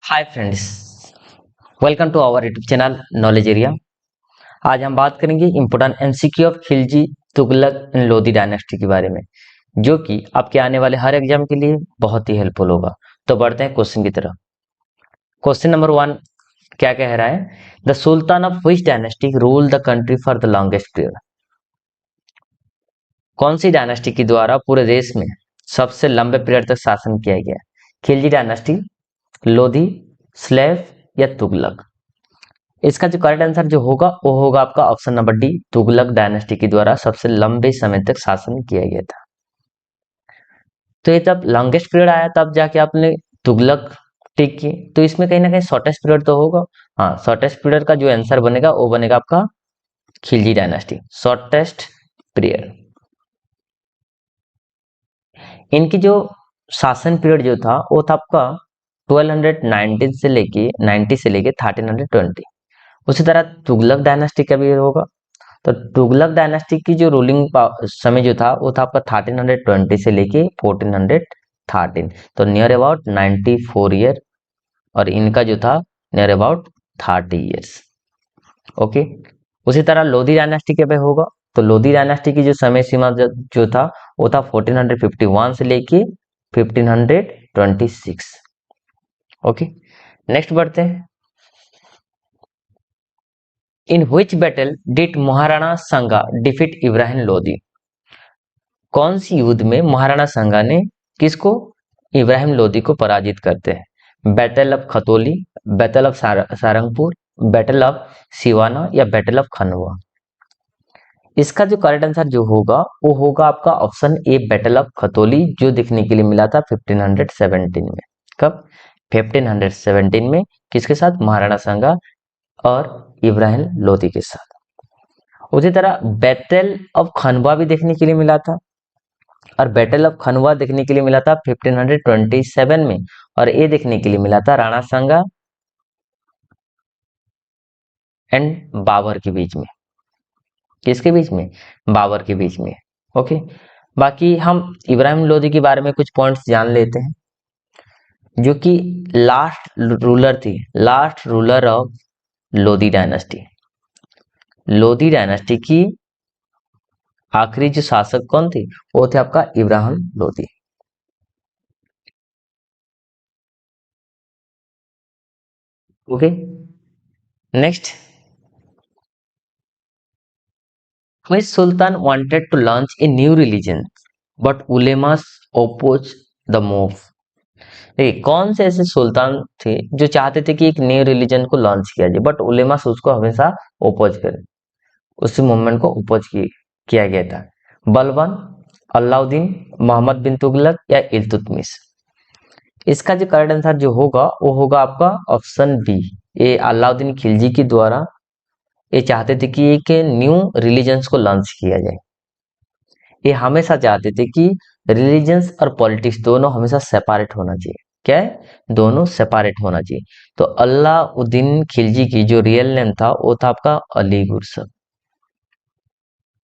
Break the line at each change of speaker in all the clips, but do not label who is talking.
Hi friends, welcome to our YouTube channel knowledge area. आज हम बात करेंगे important MCQ of Khilji, Tughlaq and Lodhi dynasty के बारे में, जो कि आपके आने वाले हर एग्जाम के लिए बहुत ही हेल्पफुल होगा। तो बढ़ते हैं क्वेश्चन की तरफ। क्वेश्चन नंबर 1 क्या कह रहा है? The sultan of which dynasty rule the country for the longest period. कौन सी डायनेस्टी के द्वारा पूरे देश में सबसे लंबे पीरियड तक शासन किया गया? खिलजी डायनेस्टी, लोधी, स्लेव या तुगलक? इसका जो करेक्ट आंसर जो होगा वो होगा आपका option number D, Tughlaq dynasty के द्वारा सबसे लंबे समय तक शासन किया गया था। तो ये जब लॉन्गेस्ट पीरियड आया तब जाके आपने तुगलक टिक की, तो इसमें कहीं ना कहीं शॉर्टेस्ट पीरियड तो होगा। हाँ, शॉर्टेस्ट पीरियड का जो आंसर बनेगा वो बनेगा आपका खिलजी डायनेस्टी, शॉर्टेस्ट पीरियड। इनकी जो शासन पीरियड जो था वो था आपका 1219 से लेके 90 से लेके 1320। उसी तरह तुगलक डायनेस्टी का भी होगा। तो तुगलक डायनेस्टी की जो रूलिंग समय जो था वो था आपका 1320 से लेके 1413, तो नियर अबाउट 94 ईयर, और इनका जो था नियर अबाउट 30 ईयर्स। ओके। उसी तरह लोधी डायनेस्टी के पे होगा। तो लोधी डायनेस्टी की जो समय सीमा जो था वो था 1451 से लेके 1526। ओके, नेक्स्ट बढ़ते हैं। In which battle did Maharana संगा डिफीट इब्राहिम लोधी। कौन सी युद्ध में महाराणा संगा ने किसको? इब्राहिम लोधी को पराजित करते हैं? Battle of Khatauli, battle of Sarangpur, battle of Siwana या बैटल ऑफ खनवा? इसका जो करेक्ट आंसर जो होगा वो होगा आपका option A, battle of Khatauli, जो देखने के लिए मिला था 1517 में। कब? 1517 में। किसके साथ? महाराणा संगा और इब्राहिम लोधी के साथ। उसी तरह बैटल ऑफ खनवा भी देखने के लिए मिला था, और बैटल ऑफ खनवा देखने के लिए मिला था 1527 में, और ये देखने के लिए मिला था राणा सांगा एंड बाबर के बीच में। किसके बीच में? बाबर के बीच में। ओके, बाकी हम इब्राहिम लोधी के बारे में कुछ पॉइंट्स जान लेते हैं, जो कि लास्ट रूलर थी, last ruler of Lodhi dynasty. Lodhi dynasty की आखिरी जो शासक कौन थी? वो थे आपका Ibrahim Lodhi. Okay, next. Which sultan wanted to launch a new religion but ulemas opposed the move? देखिए, कौन से ऐसे सुल्तान थे जो चाहते थे कि एक न्यू रिलीजन को लॉन्च किया जाए, बट उलेमास उसको हमेशा ओपोज करे, उस मूवमेंट को ओपोज किया गया था? बलबन, अलाउद्दीन, मोहम्मद बिन तुगलक या इल्तुतमिश? इसका जो करेक्ट आंसर जो होगा वो होगा आपका ऑप्शन बी, ये अलाउद्दीन खिलजी के द्वारा ये चाहते थे कि एक न्यू रिलीजन्स को लॉन्च किया जाए। ये हमेशा चाहते थे कि रिलीजन्स और पॉलिटिक्स दोनों हमेशा सेपरेट होना चाहिए। क्या है? दोनों सेपरेट होना चाहिए। तो अलाउद्दीन खिलजी की जो रियल नेम था वो था आपका अली गुरसब,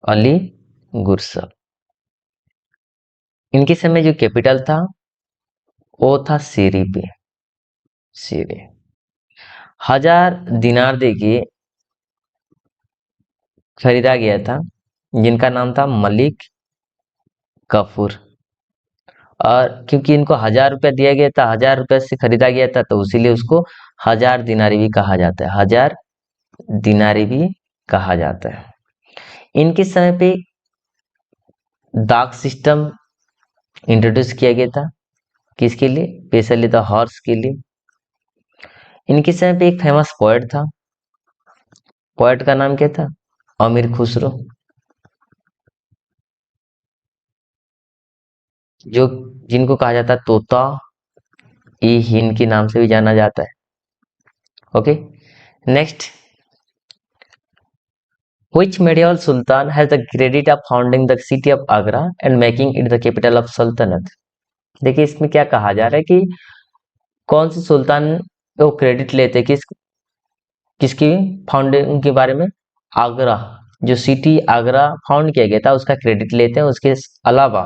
अली गुरसब। इनके समय जो कैपिटल था वो था सीरी पे, सीरी। 1000 दिनार देके खरीदा गया था, जिनका नाम था मलिक कफूर। और क्योंकि इनको 1000 रुपया दिया गया था, 1000 रुपये से खरीदा गया था, तो इसीलिए उसको 1000 दिनारी भी कहा जाता है, 1000 दिनारी भी कहा जाता है। इनके समय पे डाक सिस्टम इंट्रोड्यूस किया गया था। किसके लिए? स्पेशली द हॉर्स के लिए। इनके समय पे एक फेमस पोएट था, पोएट का नाम क्या था? अमीर खुसरो, जो जिनको कहा जाता है तोता ई हिंद के नाम से भी जाना जाता है। Okay, next. Which medieval sultan has the credit of founding the city of Agra and making it the capital of Sultanate? देखिए, इसमें क्या कहा जा रहा है कि कौन से सुल्तान वो क्रेडिट लेते किसकी फाउंडिंग के बारे में? आगरा, जो सिटी आगरा फाउंड किया गया था उसका क्रेडिट लेते हैं। उसके अलावा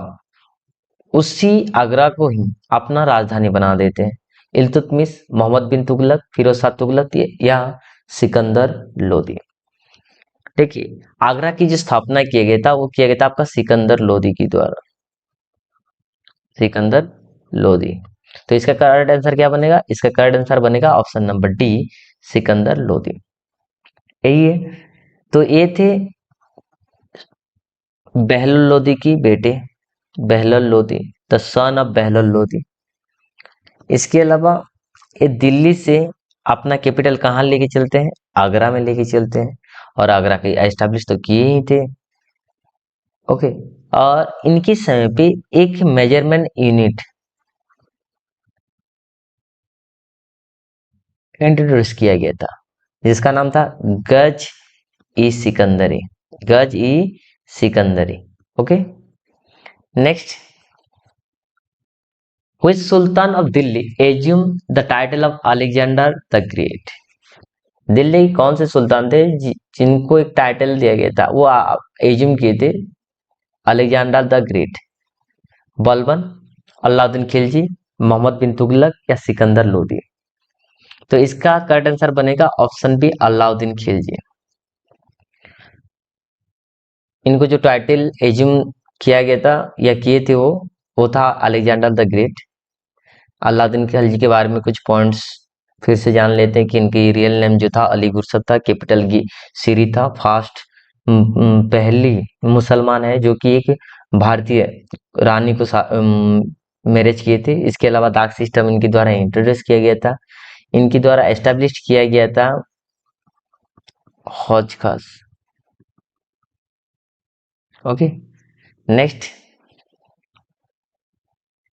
उसी आगरा को ही अपना राजधानी बना देते हैं। इल्तुतमिश, मोहम्मद बिन तुगलक, फिरोज शाह तुगलक या सिकंदर लोदी। देखिए, आगरा की जो स्थापना किया गया था वो किया गया था आपका सिकंदर लोदी के द्वारा, सिकंदर लोदी। तो इसका करेक्ट आंसर क्या बनेगा? इसका करेक्ट आंसर बनेगा option number D, Sikandar Lodi. यही है। तो ये थे बहलोल लोदी की बेटे, Bahlol Lodi, the son of Bahlol Lodi. इसके अलावा ये दिल्ली से अपना कैपिटल कहाँ लेके चलते हैं? आगरा में लेके चलते हैं, और आगरा के एस्टैब्लिश तो किए ही थे। ओके, और इनके समय पे एक मेजरमेंट यूनिट इंट्रोड्यूस किया गया था जिसका नाम था गज ई सिकंदरी, गज ई सिकंदरी। Okay, next, which sultan of Delhi assumed the title of Alexander the Great? Delhi के कौन से सुल्तान थे जिनको एक टाइटल दिया गया था, वो एज्यूम किए थे Alexander the great? Balban, Alauddin Khilji, Muhammad bin Tughlaq या सिकंदर लोदी? तो इसका करेक्ट आंसर बनेगा ऑप्शन बी, अलाउद्दीन खिलजी। इनको जो टाइटल एज्यूम किया गया था या किए थे वो था Alexander the great. Alauddin Khilji के बारे में कुछ पॉइंट्स फिर से जान लेते हैं कि इनकी रियल नेम जो था अली गुरसत था, कैपिटल की सीरी था, फास्ट पहली मुसलमान है जो कि एक भारतीय रानी को मैरिज किए थे। इसके अलावा दाग सिस्टम इनके द्वारा इंट्रोड्यूस किया गया था, इनके द्वारा एस्टेब्लिश किया गया था हौज खास। Okay, next,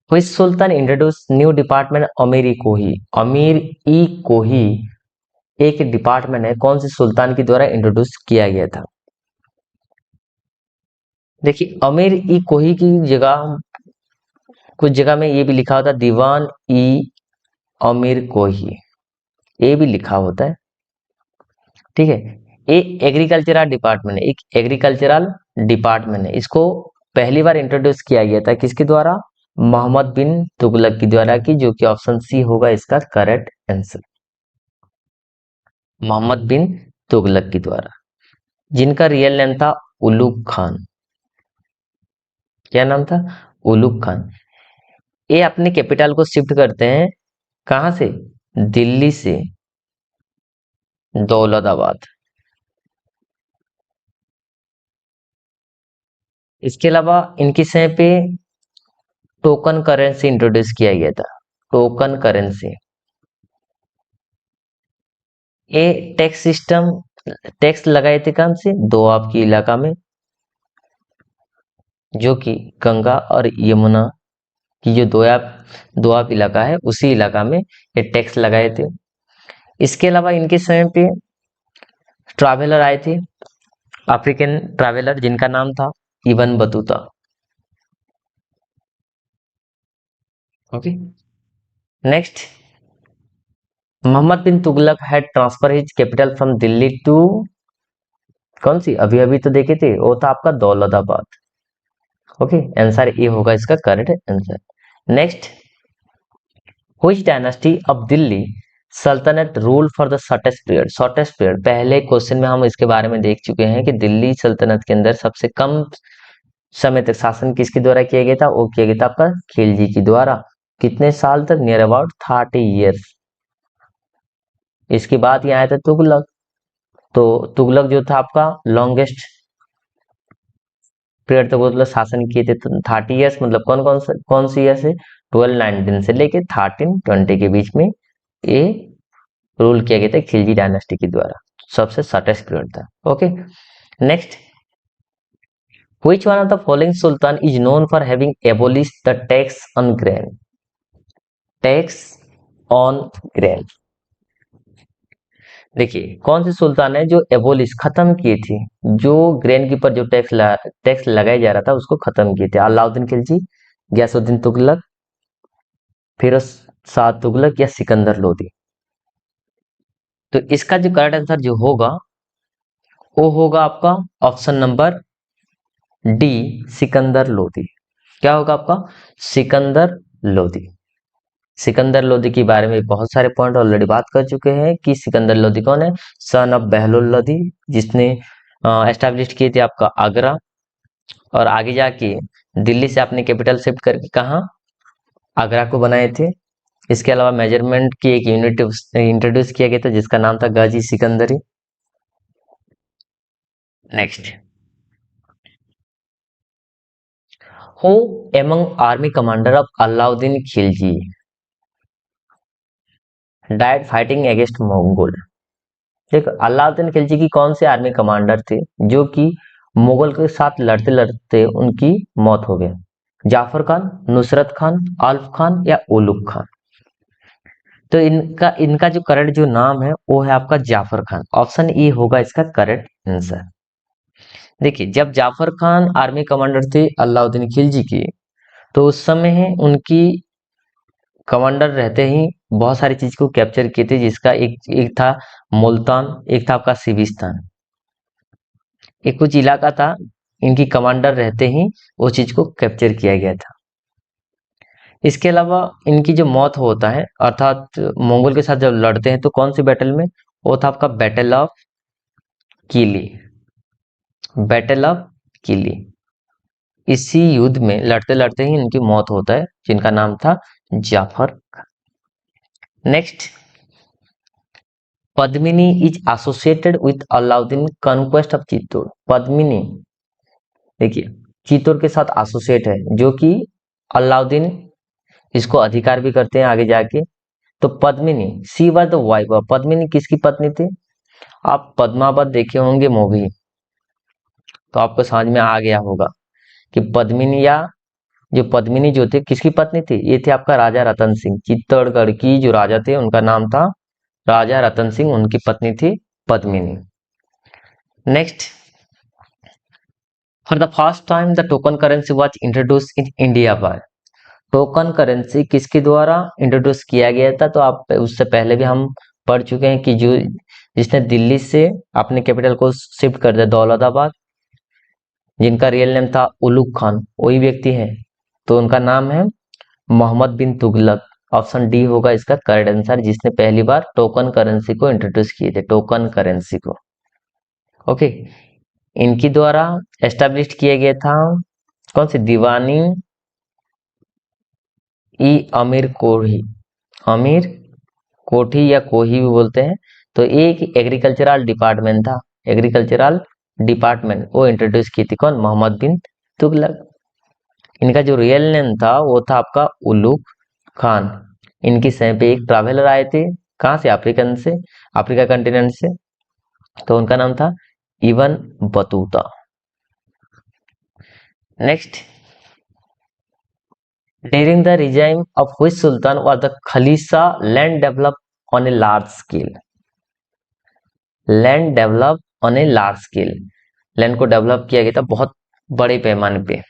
which sultan introduced new department अमीर ई कोही? अमीर ई कोही एक डिपार्टमेंट है, कौन से सुल्तान के द्वारा इंट्रोड्यूस किया गया था? देखिए, अमीर ई कोही की जगह कुछ जगह में ये भी लिखा होता है दीवान ई अमीर कोही, ये भी लिखा होता है। ठीक है, ये एग्रीकल्चरल डिपार्टमेंट है, एक एग्रीकल्चरल डिपार्टमेंट है। इसको पहली बार इंट्रोड्यूस किया गया था किसके द्वारा? मोहम्मद बिन तुगलक के द्वारा की, जो कि ऑप्शन सी होगा इसका करेक्ट आंसर, मोहम्मद बिन तुगलक के द्वारा, जिनका रियल नेम था उलुग खान। क्या नाम था? उलुग खान। ये अपने कैपिटल को शिफ्ट करते हैं कहां से? दिल्ली से दौलताबाद। इसके अलावा इनके समय पे टोकन करेंसी इंट्रोड्यूस किया गया था, टोकन करेंसी। ये टैक्स सिस्टम, टैक्स लगाए थे कहां से? दोआब की इलाका में, जो कि गंगा और यमुना की जो दोआब दोआब इलाका है उसी इलाका में ये टैक्स लगाए थे। इसके अलावा इनके समय पे ट्रैवलर आए थे, अफ्रीकन ट्रैवलर, जिनका नाम था Ibn Battuta. Okay, next, Mohammad bin Tughlaq had transfer his capital from Delhi to कौन सी? अभी अभी तो देखे थे, वो था आपका दौलताबाद। ओके, आंसर ए होगा इसका correct answer. Next, which dynasty of Delhi sultanate rule for the shortest period? Shortest period, पहले क्वेश्चन में हम इसके बारे में देख चुके हैं कि दिल्ली सल्तनत के अंदर सबसे कम समय तक शासन किसके द्वारा किया गया था? वो किया गया था आपका खिलजी के द्वारा। कितने साल तक? Near about 30 years. इसके बाद यहाँ आया था तुगलक, तो तुगलक जो था आपका लॉन्गेस्ट पीरियड तक मतलब शासन किए थे, 30 ईयर्स। मतलब कौन सी ईयर से? 1219 से लेके 1320 के बीच में ये रूल किया गया था खिलजी डायनेस्टी के द्वारा, सबसे शॉर्टेस्ट पीरियड था। Okay, next, which one of the following sultan is known for having abolished the tax on grain? Tax on grain. देखिए, कौन से सुल्तान है जो एबोलिश खत्म किए थे, जो ग्रेन के ऊपर जो टैक्स लगाया जा रहा था उसको खत्म किए थे? अलाउद्दीन खिलजी, गयासुद्दीन तुगलक, फिरोज शाह तुगलक या सिकंदर लोदी? तो इसका जो करेक्ट आंसर जो होगा वो होगा आपका option number D, Sikandar Lodi. क्या होगा आपका? सिकंदर लोदी। सिकंदर लोदी के बारे में बहुत सारे पॉइंट ऑलरेडी बात कर चुके हैं कि सिकंदर लोदी कौन है, सन ऑफ बहलोल लोदी, जिसने एस्टैब्लिश किए थे आपका आगरा, और आगे जाके दिल्ली से अपने कैपिटल शिफ्ट करके कहाँ, आगरा को बनाए थे। इसके अलावा मेजरमेंट की एक यूनिट इंट्रोड्यूस किया गया था जिसका नाम था गाजी सिकंदरी। Next, who among army commander of Alauddin Khilji died fighting against Mongol. देखो, अलाउद्दीन खिलजी की कौन से आर्मी कमांडर थे जो कि मुगल के साथ लड़ते लड़ते उनकी मौत हो गई? जाफर खान, नुसरत खान, अल्फ खान या उलुग खान? तो इनका इनका जो करेक्ट जो नाम है वो है आपका जाफर खान। ऑप्शन ई होगा इसका करेक्ट आंसर। देखिए, जब जाफर खान आर्मी कमांडर थे अलाउद्दीन खिलजी की, तो उस समय उनकी कमांडर रहते ही बहुत सारी चीज को कैप्चर किए थे, जिसका एक था मुल्तान, एक था आपका सिविस्तान, एक कुछ इलाका था, इनकी कमांडर रहते ही वो चीज को कैप्चर किया गया था। इसके अलावा इनकी जो मौत होता है, अर्थात मंगोल के साथ जब लड़ते हैं, तो कौन सी बैटल में? वो था आपका battle of Kili. Battle of किली, इसी युद्ध में लड़ते लड़ते ही इनकी मौत होता है, जिनका नाम था Jafar. Next, Padmini is associated with Alauddin conquest of Chittor. Padmini देखिए चित्तौड़ के साथ एसोसिएट है, जो कि अलाउद्दीन इसको अधिकार भी करते हैं आगे जाके। तो Padmini, she was the wife of, Padmini किसकी पत्नी थी? आप पद्मावत देखे होंगे मूवी, तो आपको समझ में आ गया होगा कि पद्मिनी, या जो पद्मिनी जो थे किसकी पत्नी थी? ये थे आपका राजा रतन सिंह। चित्तौड़गढ़ की जो राजा थे उनका नाम था राजा रतन सिंह, उनकी पत्नी थी Padmini. Next, for the first time the token currency was introduce in India by. Token currency किसके द्वारा इंट्रोड्यूस किया गया था? तो आप उससे पहले भी हम पढ़ चुके हैं कि जो जिसने दिल्ली से अपने कैपिटल को शिफ्ट कर दिया दौलताबाद, जिनका रियल नेम था उलुग खान, वही व्यक्ति है। तो उनका नाम है मोहम्मद बिन तुगलक। ऑप्शन डी होगा इसका करेक्ट आंसर, जिसने पहली बार टोकन करेंसी को इंट्रोड्यूस किए थे, टोकन करेंसी को। ओके, इनकी द्वारा एस्टेब्लिश किया गया था कौन सी? दीवानी ई अमीर कोही, अमीर कोठी या कोही भी बोलते हैं। तो एक एग्रीकल्चरल डिपार्टमेंट था, एग्रीकल्चरल डिपार्टमेंट, वो इंट्रोड्यूस की थी कौन? मोहम्मद बिन तुगलक। इनका जो रियल नेम था वो था आपका उलुग खान। इनकी समय पे एक ट्रैवलर आए थे, कहाँ से? अफ्रीकन से, अफ्रीका कंटिनेंट से, तो उनका नाम था Ibn Battuta. Next, during the regime of which sultan was the Khalisa land developed on a large scale? Land develop on a large scale, land को डेवलप किया गया था बहुत बड़े पैमाने पे,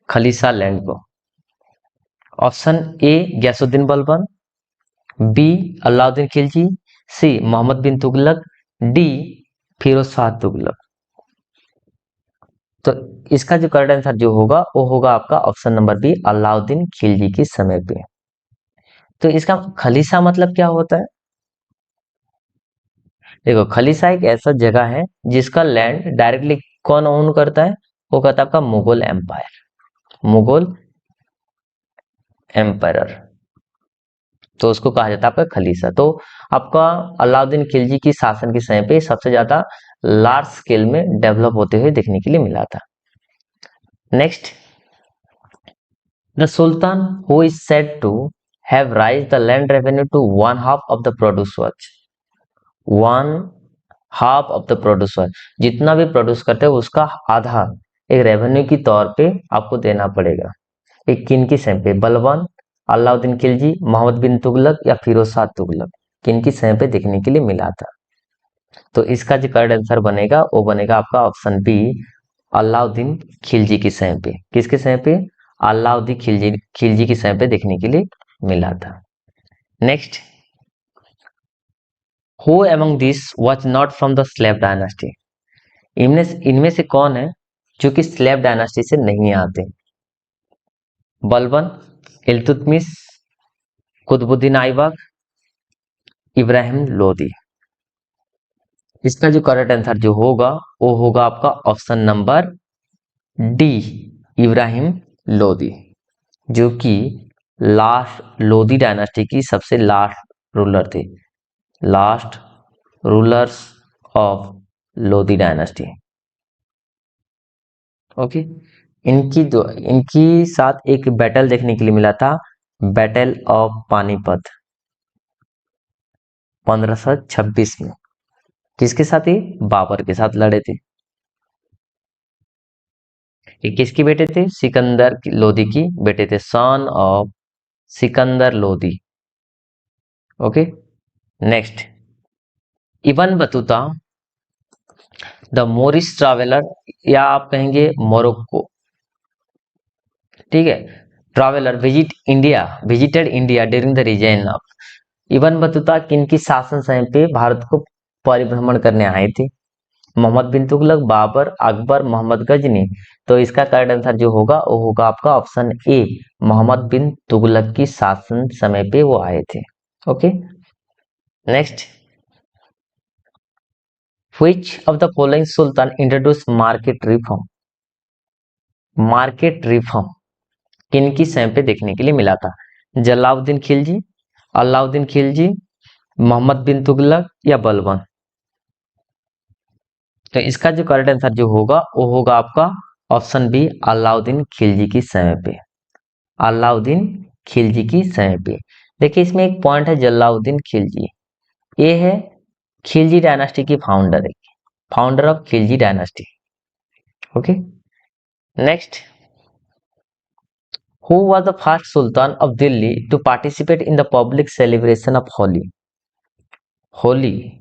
खलीसा लैंड को। Option A Ghiyasuddin Balban, B Alauddin Khilji, C Mohammad bin Tughlaq, D Firoz Shah Tughlaq. तो इसका जो करेक्ट आंसर जो होगा वो होगा आपका option number B, Alauddin Khilji के समय पे। तो इसका खलीसा मतलब क्या होता है? देखो, खलीसा एक ऐसा जगह है जिसका लैंड डायरेक्टली कौन ओन करता है? वो कहता है आपका मुगल एम्पायर, मुगल एम्पायर, तो उसको कहा जाता है आपका खलीसा। तो आपका अलाउद्दीन खिलजी की शासन के समय पे सबसे ज्यादा लार्ज स्केल में डेवलप होते हुए देखने के लिए मिला था। Next, the sultan who is said to have raise the land revenue to 1/2 of the produce वाच, 1/2 ऑफ द प्रोड्यूस वाच, जितना भी प्रोड्यूस करते हैं उसका आधा एक रेवेन्यू की तौर पे आपको देना पड़ेगा। एक किन की समय पे? बलवान, अलाउद्दीन खिलजी, मोहम्मद बिन तुगलक या फिरोज शाह तुगलक, किन की समय पे देखने के लिए मिला था? तो इसका जो करेक्ट आंसर बनेगा वो बनेगा आपका ऑप्शन बी, अलाउद्दीन खिलजी की समय पे। किसके समय पे? अलाउद्दीन खिलजी की समय पे देखने के लिए मिला था। Next, who among this was not from the slave dynasty. इनमें से कौन है जो कि स्लेव डायनास्टी से नहीं आते? बलबन, इल्तुतमिश, कुतुबुद्दीन ऐबक, इब्राहिम लोदी। इसका जो करेक्ट आंसर जो होगा वो होगा आपका option number D, Ibrahim Lodi, जो कि लास्ट लोदी डायनास्टी की सबसे लास्ट रूलर थे, last rulers of Lodi dynasty. Okay, इनकी साथ एक बैटल देखने के लिए मिला था, बैटल ऑफ पानीपत 1526 में। किसके साथ? ही बाबर के साथ लड़े थे। ये किसके बेटे थे? सिकंदर लोदी की बेटे थे, son of Sikandar Lodi. Okay, next, Ibn Battuta the Moorish traveller, या आप कहेंगे मोरक्को, ठीक है, traveller visited India during the region of. Ibn Battuta किनकी शासन समय पे भारत को परिभ्रमण करने आए थे? मोहम्मद बिन तुगलक, बाबर, अकबर, मोहम्मद गजनी। तो इसका करेक्ट आंसर जो होगा वो होगा आपका ऑप्शन ए, मोहम्मद बिन तुगलक की शासन समय पे वो आए थे। Okay, next, which of the following Sultan introduce market reform? Market reform किनकी समय पे देखने के लिए मिला था? जलाउद्दीन खिलजी, अलाउद्दीन खिलजी, मोहम्मद बिन तुगलक या बलबन? तो इसका जो करेक्ट आंसर जो होगा वो होगा आपका ऑप्शन बी, अलाउद्दीन खिलजी की समय पे, अलाउद्दीन खिलजी की समय पे। देखिए इसमें एक पॉइंट है, जलाउद्दीन खिलजी, ये है खिलजी डायनास्टी की फाउंडर है, founder of Khilji dynasty. Okay, next, who was the first sultan of Delhi to participate in the public celebration of Holi? Holi,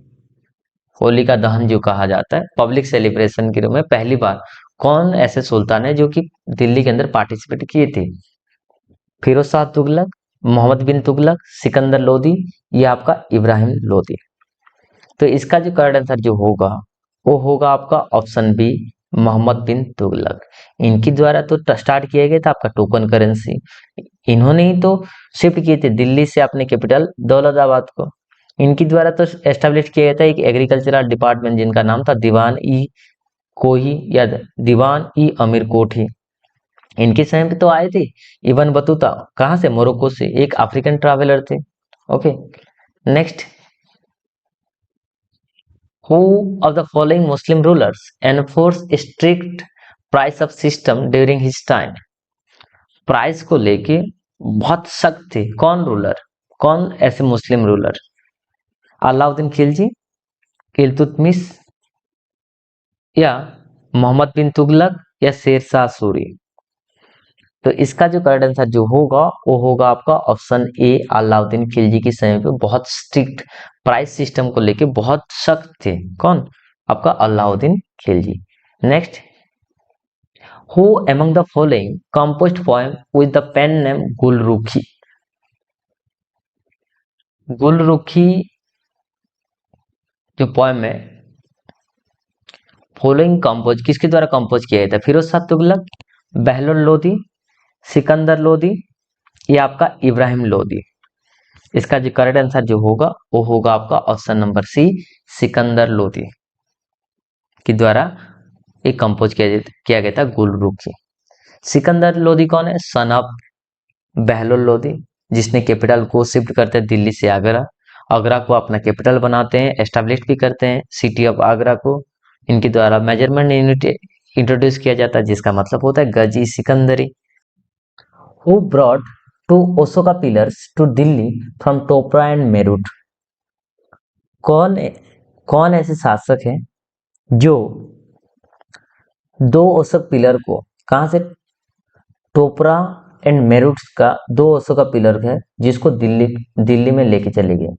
Holi का दहन जो कहा जाता है, पब्लिक सेलिब्रेशन के रूप में पहली बार कौन ऐसे सुल्तान है जो कि दिल्ली के अंदर पार्टिसिपेट किए थे? फिरोज शाह तुगलक, मोहम्मद बिन तुगलक, सिकंदर लोदी, या आपका इब्राहिम लोदी? तो इसका जो करेक्ट आंसर जो होगा वो होगा आपका ऑप्शन बी, मोहम्मद बिन तुगलक। इनकी द्वारा तो स्टार्ट किया गया था आपका टोकन करेंसी, इन्होंने ही तो शिफ्ट किए थे दिल्ली से अपने कैपिटल दौलताबाद को। इनकी द्वारा तो एस्टेब्लिश किया गया था एक एग्रीकल्चरल डिपार्टमेंट जिनका नाम था दीवान ई कोही या दीवान ई अमीर कोठी। इनके समय पे तो आए थे इब्न बतूता, कहाँ से? मोरक्को से, एक अफ्रीकन ट्रैवलर थे। Okay, next, who of the following Muslim rulers enforce strict price of system during his time? Price को लेके बहुत सख्त थे, कौन रूलर, कौन ऐसे मुस्लिम रूलर? अलाउद्दीन खिलजी, इल्तुतमिश, या मोहम्मद बिन तुगलक, या शेरशाह सूरी? तो इसका जो करेक्ट आंसर जो होगा वो होगा आपका ऑप्शन ए, अलाउद्दीन खिलजी की समय पे बहुत स्ट्रिक्ट प्राइस सिस्टम को लेके बहुत सख्त थे, कौन? आपका Alauddin Khilji. Next, who among the following composed poem with the pen name Gulrukhi? Gulrukhi जो पोएम है, फॉलोइंग कंपोज किसके द्वारा कंपोज किया गया था? फिरोज शाह तुगलक, बहलोल लोदी, सिकंदर लोदी, या आपका इब्राहिम लोदी? इसका जो करेक्ट आंसर जो होगा वो होगा आपका option number C, Sikandar Lodi के द्वारा एक कंपोज किया गया था गुलरुखी। सिकंदर लोदी कौन है? सन ऑफ बहलोल लोदी, जिसने कैपिटल को शिफ्ट करते हैं दिल्ली से आगरा, आगरा को अपना कैपिटल बनाते हैं, एस्टेब्लिश भी करते हैं सिटी ऑफ आगरा को। इनके द्वारा मेजरमेंट यूनिट इंट्रोड्यूस किया जाता है जिसका मतलब होता है गज ई सिकंदरी। Who brought to Ashoka pillars to Delhi from Topra and Meerut? कौन कौन ऐसे शासक हैं जो दो अशोक पिलर को, कहां से? टोपरा एंड मेरठ का दो अशोका पिलर है जिसको दिल्ली में लेके चले गए।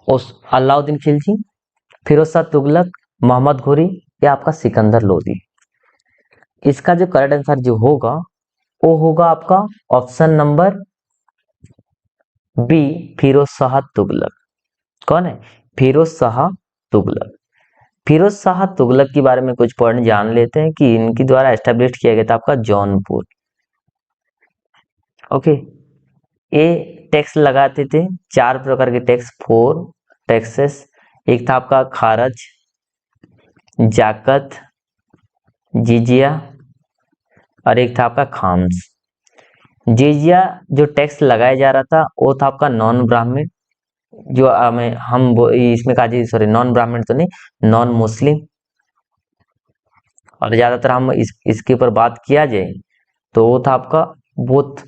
उस अलाउद्दीन खिलजी, फिरोज शाह तुगलक, मोहम्मद घोरी, या आपका सिकंदर लोदी? इसका जो करेक्ट आंसर जो होगा वो होगा आपका option number B, Firoz Shah Tughlaq. कौन है? फिरोज शाह तुगलक। फिरोज शाह तुगलक के बारे में कुछ पॉइंट जान लेते हैं कि इनके द्वारा एस्टेब्लिश किया गया था आपका जौनपुर। ओके, ये टैक्स लगाते थे, 4 प्रकार के टैक्स, 4 टैक्सेस। एक था आपका खारज, जाकत, जिजिया और एक था आपका खाम्स। जिजिया जो टैक्स लगाया जा रहा था वो था आपका नॉन ब्राह्मण, जो इसमें कहा जी, सॉरी नॉन ब्राह्मण तो नहीं, नॉन मुस्लिम। और ज्यादातर हम इसके ऊपर बात किया जाए तो वो था आपका बोथ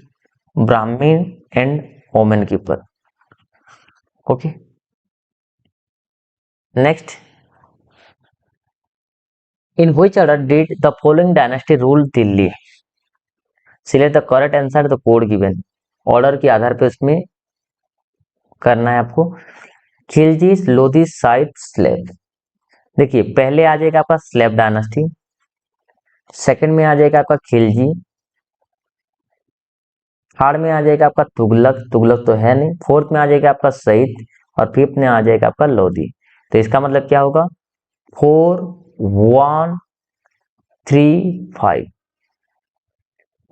ब्राह्मण एंड वोमेन के ऊपर। Okay, next, in which order did the following dynasty rule Delhi? Select the correct answer the code given. Order के आधार पे उसमें करना है आपको। खिलजी, लोधी, साइद, स्लेब। देखिए पहले आ जाएगा आपका स्लेब डायनेस्टी, सेकंड में आ जाएगा आपका खिलजी, थर्ड में आ जाएगा आपका तुगलक, तुगलक तो है नहीं, फोर्थ में आ जाएगा आपका सईद और फिफ्थ में आ जाएगा आपका लोधी। तो इसका मतलब क्या होगा? 4 1 3 5,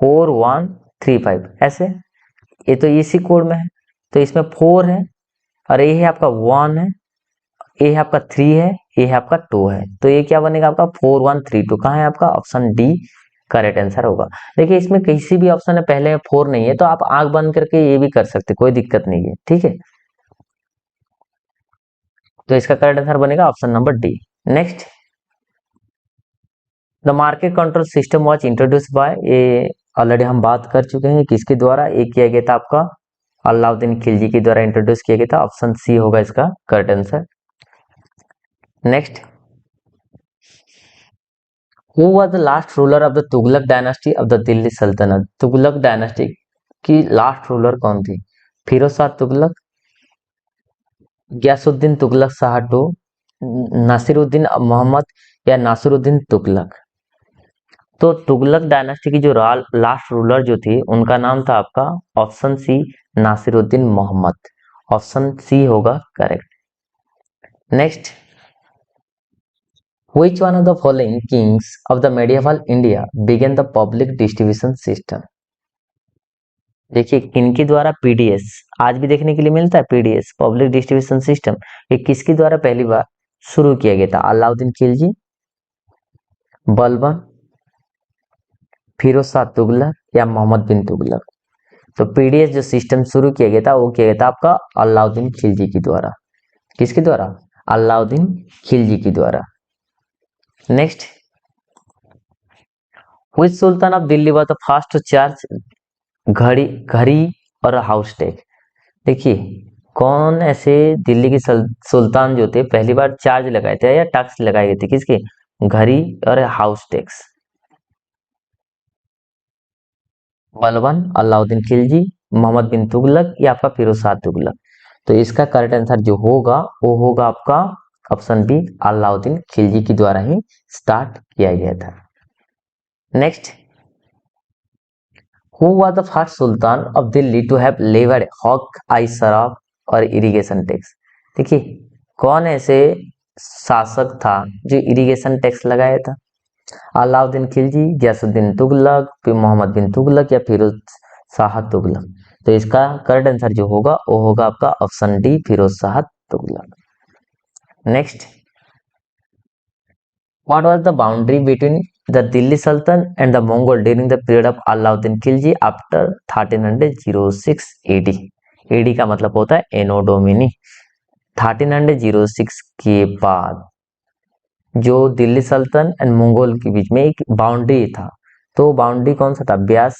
4 1 3 5 ऐसे। ये तो इसी कोड में है, तो इसमें 4 है और ये है आपका 1 है, ये है आपका 3 है, ये है आपका 2 है। तो ये क्या बनेगा आपका 4 1 3 2। कहाँ है आपका? ऑप्शन डी करेक्ट आंसर होगा। देखिए इसमें किसी भी ऑप्शन में पहले 4 नहीं है तो आप आंख बंद करके ये भी कर सकते, कोई दिक्कत नहीं है, ठीक है। तो इसका करेक्ट आंसर बनेगा option number D. Next, the market control system was introduce by, ये ऑलरेडी हम बात कर चुके हैं किसके द्वारा ये किया गया था, आपका अलाउद्दीन खिलजी के द्वारा इंट्रोड्यूस किया गया था। ऑप्शन सी होगा इसका correct answer. Next, who was the last ruler of the Tughlaq dynasty of the Delhi सल्तनत? तुगलक डायनेस्टी की लास्ट रूलर कौन थी? फिरोज शाह तुगलक, गयासुद्दीन तुगलक शाह टू, नासिरुद्दीन मोहम्मद या नासिरुद्दीन तुगलक? तो तुगलक डायनेस्टी की जो लास्ट रूलर जो थी उनका नाम था आपका option C Nasiruddin Muhammad. Option C होगा correct. Next, which one of the following kings of the medieval India began the public distribution system? देखिए किनके द्वारा पीडीएस आज भी देखने के लिए मिलता है, पीडीएस पब्लिक डिस्ट्रीब्यूशन सिस्टम, ये किसके द्वारा पहली बार शुरू किया गया था? अलाउद्दीन खिलजी, बलबन, फिरोज शाह तुगलक या मोहम्मद बिन तुगलक? तो पीडीएस जो सिस्टम शुरू किया गया था वो किया गया था आपका अलाउद्दीन खिलजी के द्वारा। किसके द्वारा? अलाउद्दीन खिलजी के द्वारा। Next, which Sultan of Delhi was the first to charge घड़ी और हाउस टैक्स? देखिए कौन ऐसे दिल्ली के सुल्तान जो थे पहली बार चार्ज लगाए थे या टैक्स लगाए गए थे, किसके? घड़ी और हाउस टैक्स। बलबन, अलाउद्दीन खिलजी, मोहम्मद बिन तुगलक या आपका फिरोज शाह तुगलक? तो इसका करेक्ट आंसर जो होगा वो होगा आपका ऑप्शन बी अलाउद्दीन खिलजी के द्वारा ही स्टार्ट किया गया था। Next, Who was the first Sultan of Delhi to have levied hawk eye शराब और इरिगेशन टैक्स? देखिए कौन ऐसे शासक था जो इरिगेशन टैक्स लगाया था? अलाउद्दीन खिलजी, गयासुद्दीन तुगलक, फिर मोहम्मद बिन तुगलक या फिरोज शाह तुगलक? तो इसका करेक्ट आंसर जो होगा वो होगा आपका option D Firoz Shah Tughlaq. Next, what was the boundary between the Delhi Sultan and the Mongol during the period of Alauddin Khilji after 1306 AD? AD का मतलब होता है एनो डोमिनी। 1306 के बाद जो दिल्ली सल्तन एंड मंगोल के बीच में एक बाउंड्री था, तो बाउंड्री कौन सा था? ब्यास,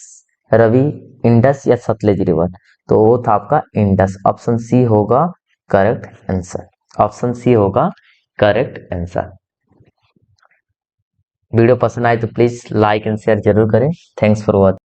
रवि, इंडस या सतलेज रिवर? तो वो था आपका इंडस। ऑप्शन सी होगा करेक्ट आंसर। ऑप्शन सी होगा करेक्ट आंसर। वीडियो पसंद आए तो प्लीज लाइक एंड शेयर जरूर करें। Thanks for watching.